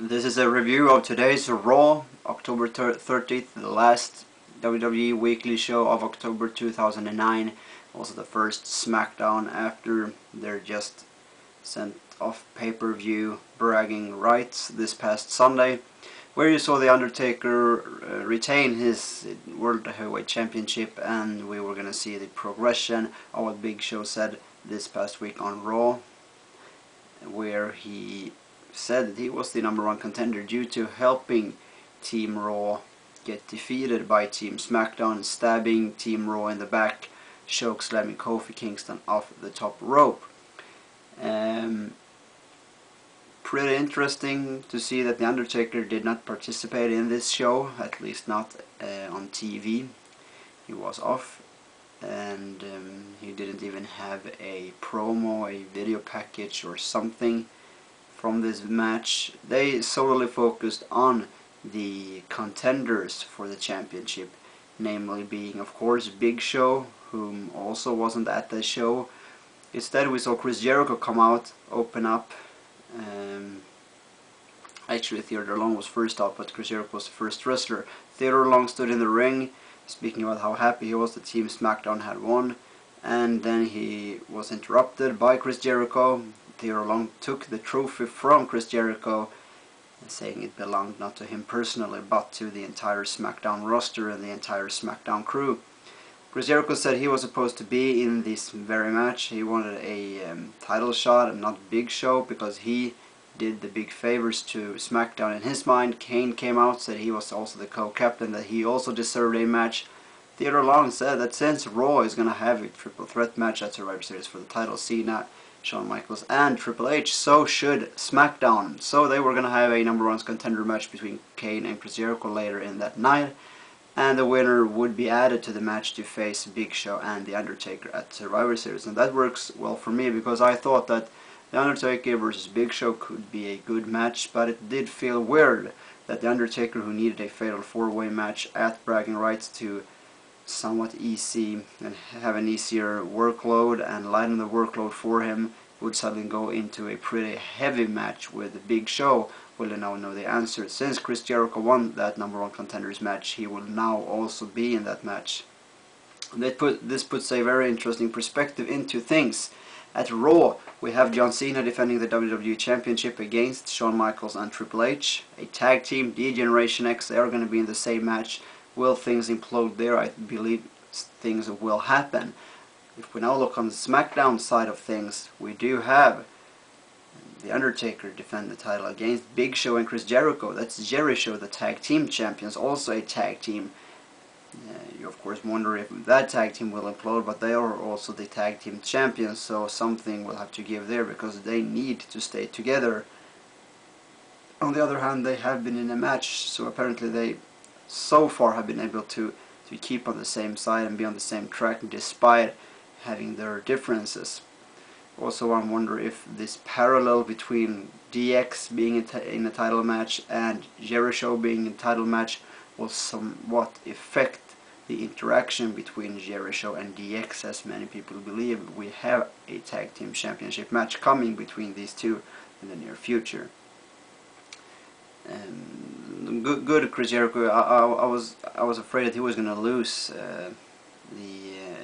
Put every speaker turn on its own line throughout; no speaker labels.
This is a review of today's Raw, October 30th, the last WWE weekly show of October 2009. Also the first SmackDown after their just sent off pay-per-view bragging rights this past Sunday, where you saw The Undertaker retain his World Heavyweight Championship, and we were going to see the progression of what Big Show said this past week on Raw, where he said that he was the #1 contender due to helping Team Raw get defeated by Team SmackDown, stabbing Team Raw in the back, choke slamming Kofi Kingston off the top rope. Pretty interesting to see that The Undertaker did not participate in this show, at least not on TV. He was off, and he didn't even have a promo, a video package or something from this match. They solely focused on the contenders for the championship, namely being of course Big Show, whom also wasn't at the show. Instead we saw Chris Jericho come out, open up. Actually Theodore Long was first up, but Chris Jericho was the first wrestler. Theodore Long stood in the ring speaking about how happy he was the Team SmackDown had won, and then he was interrupted by Chris Jericho. Theodore Long took the trophy from Chris Jericho, saying it belonged not to him personally but to the entire SmackDown roster and the entire SmackDown crew. Chris Jericho said he was supposed to be in this very match. He wanted a title shot and not Big Show because he did the big favors to SmackDown in his mind. Kane came out, said he was also the co-captain, that he also deserved a match. Theodore Long said that since Raw is going to have a triple threat match at Survivor Series for the title, Cena, Shawn Michaels and Triple H, so should SmackDown. So they were going to have a #1 contender match between Kane and Chris Jericho later in that night, and the winner would be added to the match to face Big Show and The Undertaker at Survivor Series. And that works well for me because I thought that The Undertaker versus Big Show could be a good match, but it did feel weird that The Undertaker, who needed a fatal 4-way match at bragging rights to somewhat easy and have an easier workload and lighten the workload for him, would suddenly go into a pretty heavy match with the Big Show. Will now know the answer. Since Chris Jericho won that #1 contenders match, he will now also be in that match. This puts a very interesting perspective into things. At Raw, we have John Cena defending the WWE Championship against Shawn Michaels and Triple H. A tag team, D-Generation X, they are going to be in the same match. Will things implode there? I believe things will happen. If we now look on the SmackDown side of things, we do have The Undertaker defend the title against Big Show and Chris Jericho. That's Jericho, the tag team champions, also a tag team. You of course wonder if that tag team will implode, but they are also the tag team champions, so something will have to give there because they need to stay together. On the other hand, they have been in a match, so apparently they so far have been able to keep on the same side and be on the same track despite having their differences. Also, I wonder if this parallel between DX being in a title match and Jericho being in a title match will somewhat affect the interaction between Jericho and DX, as many people believe we have a tag team championship match coming between these two in the near future. Good Chris Jericho. I was afraid that he was going to lose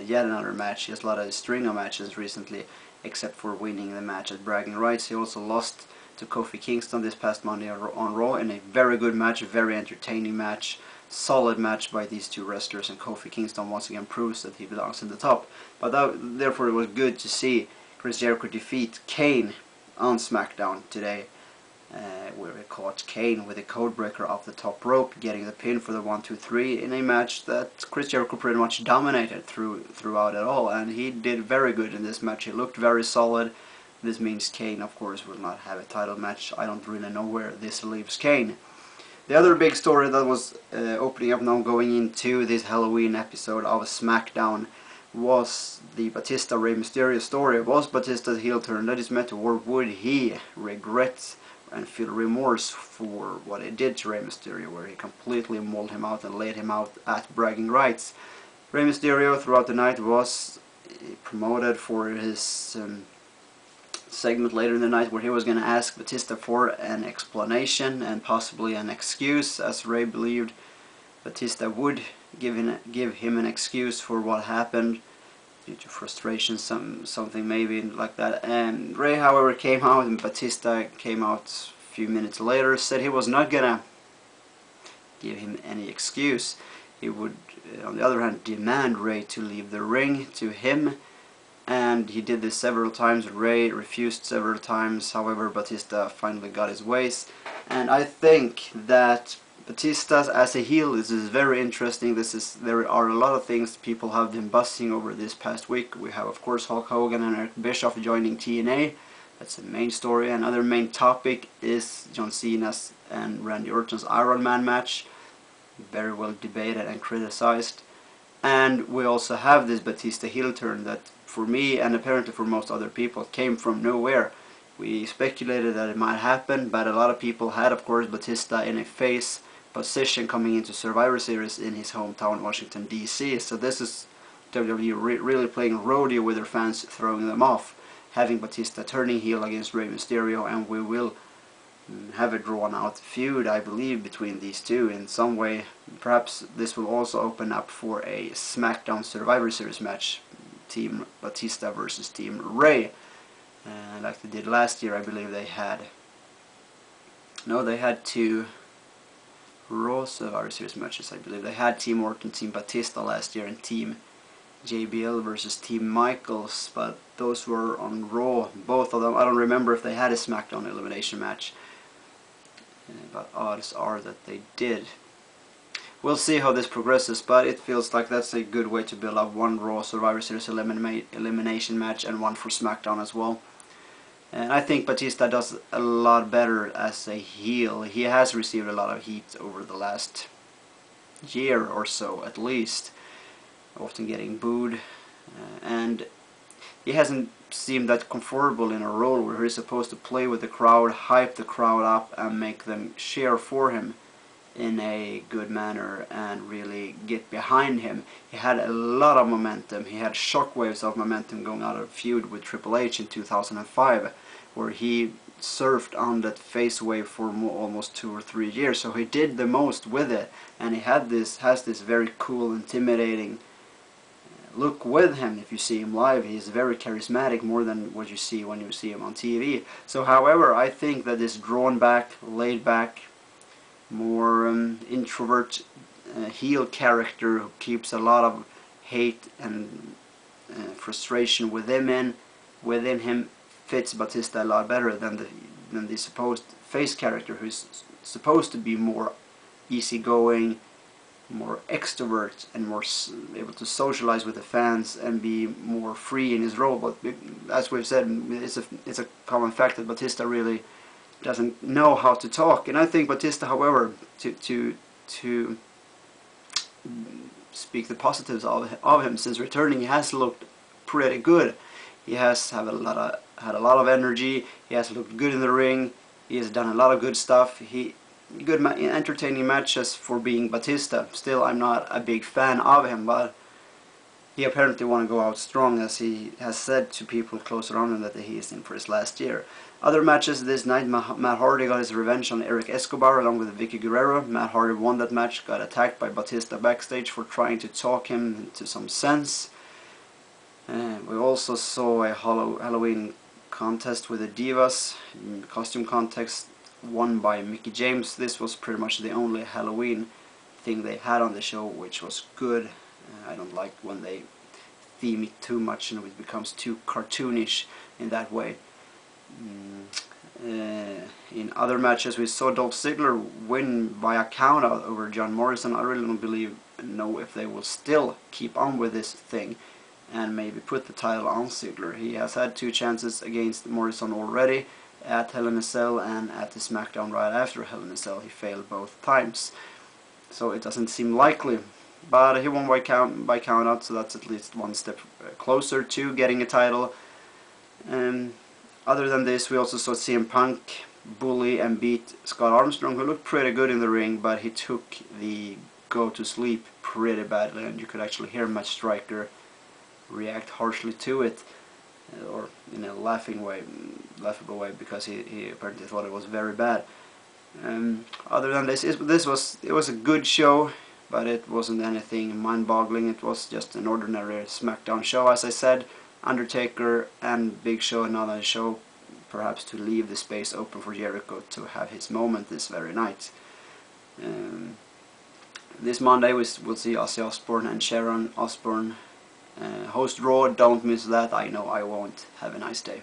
yet another match. He has a lot of string of matches recently, except for winning the match at bragging rights. He also lost to Kofi Kingston this past Monday on Raw in a very good match, a very entertaining match, solid match by these two wrestlers, and Kofi Kingston once again proves that he belongs in the top. But therefore it was good to see Chris Jericho defeat Kane on SmackDown today, where he caught Kane with a codebreaker off the top rope, getting the pin for the 1-2-3 in a match that Chris Jericho pretty much dominated throughout it all, and he did very good in this match. He looked very solid. This means Kane, of course, will not have a title match. I don't really know where this leaves Kane. The other big story that was opening up now going into this Halloween episode of SmackDown was the Batista Rey Mysterio story. Was Batista's heel turn that is meant to, or would he regret and feel remorse for what he did to Rey Mysterio, where he completely mauled him out and laid him out at bragging rights? Rey Mysterio throughout the night was promoted for his segment later in the night where he was going to ask Batista for an explanation and possibly an excuse, as Ray believed Batista would give him an excuse for what happened due to frustration, something maybe like that. And Ray, however, came out, and Batista came out a few minutes later, said he was not gonna give him any excuse. He would, on the other hand, demand Ray to leave the ring to him, and he did this several times. Ray refused several times. However, Batista finally got his ways, and I think that Batista as a heel, this is very interesting. There are a lot of things people have been buzzing over this past week. We have, of course, Hulk Hogan and Eric Bischoff joining TNA. That's the main story. Another main topic is John Cena's and Randy Orton's Iron Man match. Very well debated and criticized. And we also have this Batista heel turn that, for me and apparently for most other people, came from nowhere. We speculated that it might happen, but a lot of people had, of course, Batista in a face position coming into Survivor Series in his hometown, Washington, D.C. So this is WWE really playing rodeo with their fans, throwing them off, having Batista turning heel against Rey Mysterio, and we will have a drawn-out feud, I believe, between these two in some way. Perhaps this will also open up for a SmackDown Survivor Series match, Team Batista versus Team Rey, like they did last year. I believe they had two Raw Survivor Series matches. I believe they had Team Orton, Team Batista last year, and Team JBL versus Team Michaels, but those were on Raw, both of them. I don't remember if they had a SmackDown elimination match, but odds are that they did. We'll see how this progresses, but it feels like that's a good way to build up one Raw Survivor Series elimination match and one for SmackDown as well. And I think Batista does a lot better as a heel. He has received a lot of heat over the last year or so, at least, often getting booed, and he hasn't seemed that comfortable in a role where he's supposed to play with the crowd, hype the crowd up, and make them cheer for him in a good manner and really get behind him. He had a lot of momentum. He had shockwaves of momentum going out of a feud with Triple H in 2005, where he surfed on that face wave for almost 2 or 3 years. So he did the most with it, and he has this very cool, intimidating look with him. If you see him live, he's very charismatic, more than what you see when you see him on TV. So, however, I think that this drawn back, laid back, more introvert heel character who keeps a lot of hate and frustration within him fits Batista a lot better than the supposed face character, who's supposed to be more easygoing, more extrovert, and more able to socialize with the fans and be more free in his role. But as we've said, it's a common fact that Batista really doesn't know how to talk. And I think Batista, however, to speak the positives of him, since returning, he has looked pretty good. He has had a lot of energy. He has looked good in the ring. He has done a lot of good stuff. Good entertaining matches for being Batista. Still, I'm not a big fan of him, but he apparently want to go out strong, as he has said to people close around him that he is in for his last year. Other matches this night: Matt Hardy got his revenge on Eric Escobar along with Vicky Guerrero. Matt Hardy won that match, got attacked by Batista backstage for trying to talk him into some sense. We also saw a Halloween contest with the Divas, costume contest, won by Mickie James. This was pretty much the only Halloween thing they had on the show, which was good. I don't like when they theme it too much and it becomes too cartoonish in that way. In other matches, we saw Dolph Ziggler win by a countout over John Morrison. I really don't know if they will still keep on with this thing and maybe put the title on Ziggler. He has had 2 chances against Morrison already, at Hell in a Cell and at the SmackDown right after Hell in a Cell. He failed both times, so it doesn't seem likely. But he won by countout, so that's at least one step closer to getting a title. Other than this, we also saw CM Punk bully and beat Scott Armstrong, who looked pretty good in the ring, but he took the go to sleep pretty badly, and you could actually hear Matt Striker react harshly to it. or in a laughable way, because he apparently thought it was very bad. Other than this, it was a good show, but it wasn't anything mind-boggling. It was just an ordinary SmackDown show, as I said. Undertaker and Big Show, another show, perhaps to leave the space open for Jericho to have his moment this very night. This Monday we'll see Ozzy Osbourne and Sharon Osbourne host Raw. Don't miss that. I know I won't. Have a nice day.